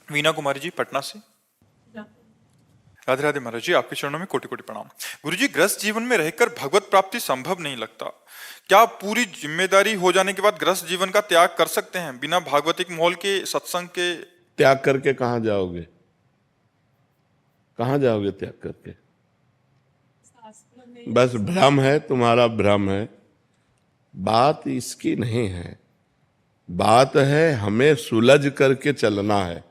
वीना कुमारी जी पटना से। राधे राधे महाराज जी, आपके चरणों में कोटि कोटि प्रणाम। गुरु जी, गृहस्थ जीवन में रहकर भगवत प्राप्ति संभव नहीं लगता। क्या पूरी जिम्मेदारी हो जाने के बाद गृहस्थ जीवन का त्याग कर सकते हैं बिना भागवतिक माहौल के, सत्संग के? त्याग करके कहाँ जाओगे? कहाँ जाओगे त्याग करके? बस भ्रम है, तुम्हारा भ्रम है। बात इसकी नहीं है, बात है हमें सुलझ करके चलना है।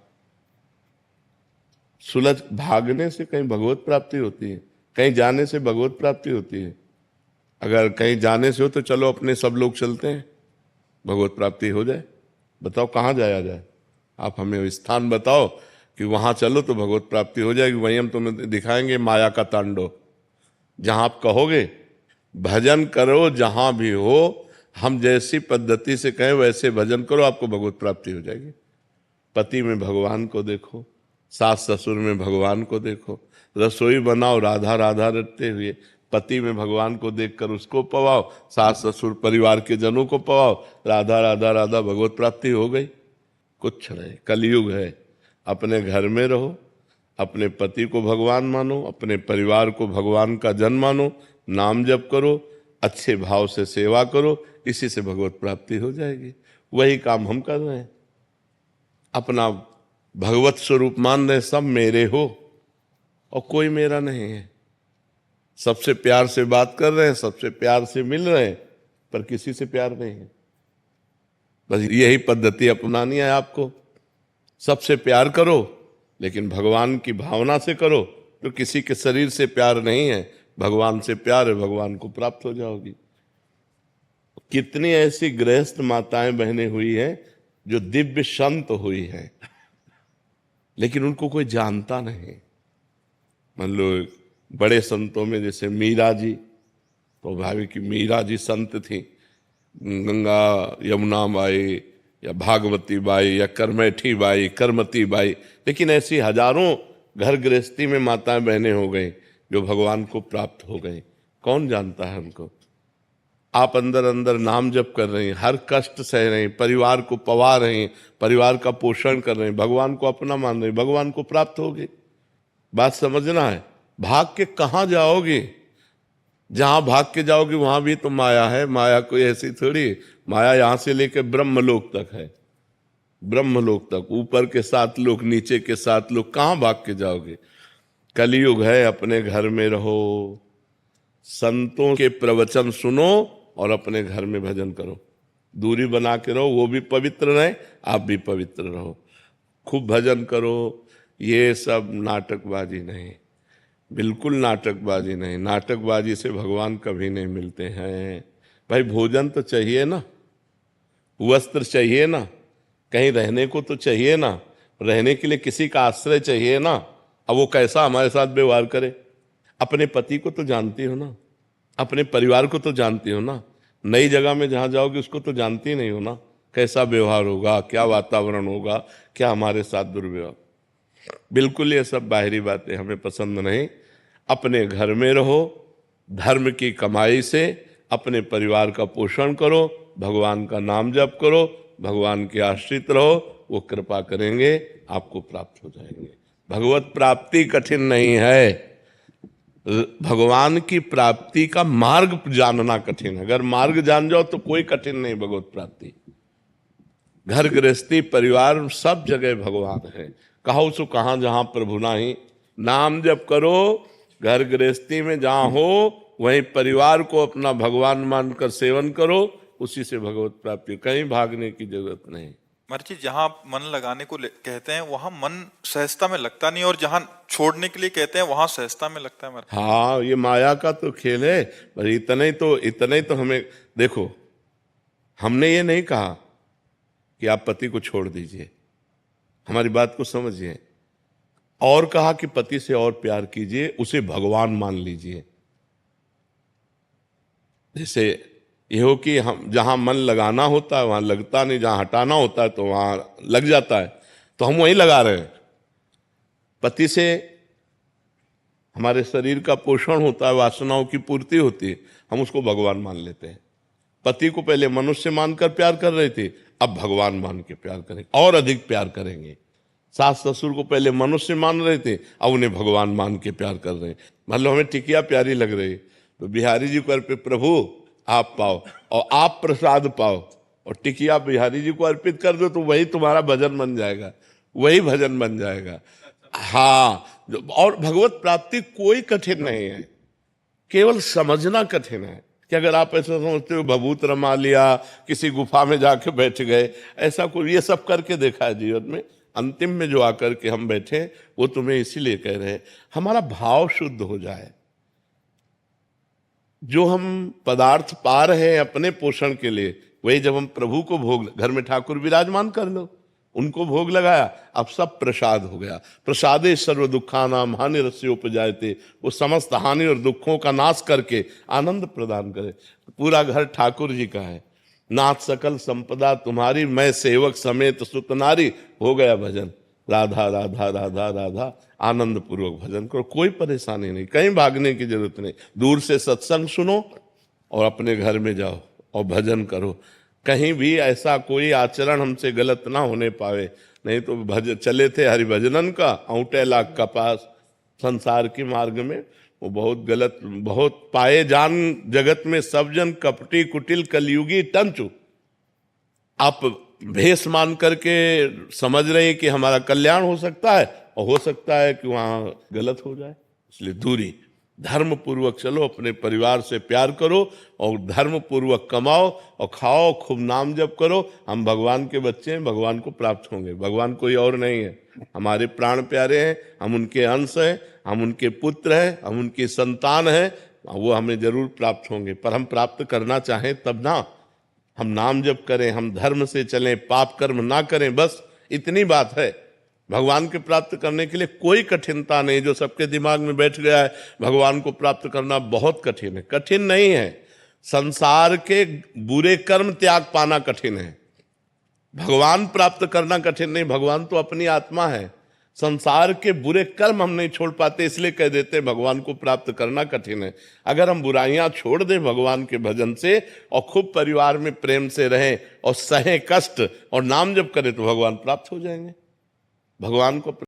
सुलझ भागने से कहीं भगवत प्राप्ति होती है? कहीं जाने से भगवत प्राप्ति होती है? अगर कहीं जाने से हो तो चलो अपने सब लोग चलते हैं, भगवत प्राप्ति हो जाए। बताओ कहाँ जाया जाए? आप हमें स्थान बताओ कि वहां चलो तो भगवत प्राप्ति हो जाएगी। वहीं हम तुम्हें दिखाएंगे माया का तांडव। जहां आप कहोगे भजन करो, जहां भी हो, हम जैसी पद्धति से कहें वैसे भजन करो, आपको भगवत प्राप्ति हो जाएगी। पति में भगवान को देखो, सास ससुर में भगवान को देखो, रसोई बनाओ राधा राधा रटते हुए, पति में भगवान को देखकर उसको पवाओ, सास ससुर परिवार के जनों को पवाओ, राधा राधा राधा, भगवत प्राप्ति हो गई। कुछ नहीं, कलयुग है। अपने घर में रहो, अपने पति को भगवान मानो, अपने परिवार को भगवान का जन मानो, नाम जप करो, अच्छे भाव से सेवा करो, इसी से भगवत प्राप्ति हो जाएगी। वही काम हम कर रहे हैं। अपना भगवत स्वरूप मान रहे, सब मेरे हो और कोई मेरा नहीं है। सबसे प्यार से बात कर रहे हैं, सबसे प्यार से मिल रहे हैं, पर किसी से प्यार नहीं है। बस यही पद्धति अपनानी है आपको। सबसे प्यार करो, लेकिन भगवान की भावना से करो। तो किसी के शरीर से प्यार नहीं है, भगवान से प्यार है, भगवान को प्राप्त हो जाओगी। कितनी ऐसी गृहस्थ माताएं बहनें हुई हैं जो दिव्य संत हुई हैं, लेकिन उनको कोई जानता नहीं। मान लो बड़े संतों में जैसे मीरा जी, तो भावी की मीरा जी संत थी, गंगा यमुना बाई या भागवती बाई या करमैठी बाई, करमती बाई, लेकिन ऐसी हजारों घर गृहस्थी में माताएं बहनें हो गई जो भगवान को प्राप्त हो गई। कौन जानता है उनको? आप अंदर अंदर नाम जप कर रहे हैं, हर कष्ट सह रहे हैं, परिवार को पवा रहे हैं, परिवार का पोषण कर रहे हैं, भगवान को अपना मान रहे हैं, भगवान को प्राप्त होगे। बात समझना है। भाग के कहाँ जाओगे? जहां भाग के जाओगे वहां भी तो माया है। माया कोई ऐसी थोड़ी, माया यहां से लेकर ब्रह्मलोक तक है। ब्रह्मलोक तक, ऊपर के 7 लोक, नीचे के 7 लोक, कहां भाग के जाओगे? कलयुग है, अपने घर में रहो, संतों के प्रवचन सुनो और अपने घर में भजन करो। दूरी बना के रहो, वो भी पवित्र रहे, आप भी पवित्र रहो। खूब भजन करो। ये सब नाटकबाजी नहीं, बिल्कुल नाटकबाजी नहीं। नाटकबाजी से भगवान कभी नहीं मिलते हैं। भाई भोजन तो चाहिए ना, वस्त्र चाहिए ना, कहीं रहने को तो चाहिए ना, रहने के लिए किसी का आश्रय चाहिए ना। अब वो कैसा हमारे साथ व्यवहार करे? अपने पति को तो जानती हो ना, अपने परिवार को तो जानती हो ना, नई जगह में जहां जाओगे उसको तो जानती नहीं हो ना, कैसा व्यवहार होगा, क्या वातावरण होगा, क्या हमारे साथ दुर्व्यवहार। बिल्कुल ये सब बाहरी बातें हमें पसंद नहीं। अपने घर में रहो, धर्म की कमाई से अपने परिवार का पोषण करो, भगवान का नाम जप करो, भगवान के आश्रित रहो, वो कृपा करेंगे, आपको प्राप्त हो जाएंगे। भगवत प्राप्ति कठिन नहीं है, भगवान की प्राप्ति का मार्ग जानना कठिन है। अगर मार्ग जान जाओ तो कोई कठिन नहीं भगवत प्राप्ति। घर गृहस्थी परिवार सब जगह भगवान है। कहो सो कहाँ जहां प्रभु नाही। नाम जप करो, घर गृहस्थी में जहां हो वहीं परिवार को अपना भगवान मानकर सेवन करो, उसी से भगवत प्राप्ति। कहीं भागने की जरूरत नहीं। महाराज जी, जहां आप मन लगाने को कहते हैं वहां मन सहजता में लगता नहीं, और जहां छोड़ने के लिए कहते हैं वहां सहजता में लगता है महाराज। हाँ, ये माया का तो खेल है। पर इतने ही तो हमें देखो, हमने ये नहीं कहा कि आप पति को छोड़ दीजिए, हमारी बात को समझिए। और कहा कि पति से और प्यार कीजिए, उसे भगवान मान लीजिए। जैसे ये हो कि हम जहां मन लगाना होता है वहां लगता नहीं, जहां हटाना होता है तो वहां लग जाता है, तो हम वहीं लगा रहे हैं। पति से हमारे शरीर का पोषण होता है, वासनाओं की पूर्ति होती है, हम उसको भगवान मान लेते हैं। पति को पहले मनुष्य मानकर प्यार कर रहे थे, अब भगवान मान के प्यार करेंगे और अधिक प्यार करेंगे। सास ससुर को पहले मनुष्य मान रहे थे, अब उन्हें भगवान मान के प्यार कर रहे हैं। मतलब हमें टिकिया प्यारी लग रही है तो बिहारी जी को अर्पित, प्रभु आप पाओ और आप प्रसाद पाओ, और टिकिया बिहारी जी को अर्पित कर दो तो वही तुम्हारा भजन बन जाएगा, वही भजन बन जाएगा। हाँ, और भगवत प्राप्ति कोई कठिन नहीं है, केवल समझना कठिन है कि अगर आप ऐसा समझते हो भभूत रमा लिया, किसी गुफा में जाके बैठ गए, ऐसा कोई, ये सब करके देखा है जीवन में। अंतिम में जो आकर के हम बैठे वो तुम्हें इसीलिए कह रहे हैं हमारा भाव शुद्ध हो जाए। जो हम पदार्थ पा रहे हैं अपने पोषण के लिए, वही जब हम प्रभु को भोग, घर में ठाकुर विराजमान कर लो, उनको भोग लगाया, अब सब प्रसाद हो गया। प्रसादे सर्व दुखानाम हानि रस्योपजायते, वो समस्त हानि और दुखों का नाश करके आनंद प्रदान करे। पूरा घर ठाकुर जी का है, नाथ सकल संपदा तुम्हारी, मैं सेवक समेत सुत नारी, हो गया भजन, राधा राधा राधा राधा, आनंद पूर्वक भजन करो, कोई परेशानी नहीं, कहीं भागने की जरूरत नहीं। दूर से सत्संग सुनो और अपने घर में जाओ और भजन करो, कहीं भी ऐसा कोई आचरण हमसे गलत ना होने पावे। नहीं तो चले थे हरिभजनन का औंटे लाख का पास, संसार के मार्ग में वो बहुत गलत, बहुत पाए जान जगत में सब जन कपटी कुटिल कलयुगी टंचु। आप भेष मान करके समझ रहे हैं कि हमारा कल्याण हो सकता है, और हो सकता है कि वहां गलत हो जाए, इसलिए दूरी। धर्म पूर्वक चलो, अपने परिवार से प्यार करो और धर्म पूर्वक कमाओ और खाओ, खूब नाम जप करो। हम भगवान के बच्चे हैं, भगवान को प्राप्त होंगे। भगवान कोई और नहीं है, हमारे प्राण प्यारे हैं, हम उनके अंश हैं, हम उनके पुत्र हैं, हम उनकी संतान हैं, वो हमें जरूर प्राप्त होंगे। पर हम प्राप्त करना चाहें तब ना, हम नाम जप करें, हम धर्म से चलें, पाप कर्म ना करें, बस इतनी बात है। भगवान के प्राप्त करने के लिए कोई कठिनता नहीं। जो सबके दिमाग में बैठ गया है भगवान को प्राप्त करना बहुत कठिन है, कठिन नहीं है। संसार के बुरे कर्म त्याग पाना कठिन है, भगवान प्राप्त करना कठिन नहीं। भगवान तो अपनी आत्मा है, संसार के बुरे कर्म हम नहीं छोड़ पाते, इसलिए कह देते भगवान को प्राप्त करना कठिन है। अगर हम बुराइयां छोड़ दें भगवान के भजन से और खूब परिवार में प्रेम से रहें और सहें कष्ट और नाम जप करें तो भगवान प्राप्त हो जाएंगे। भगवान को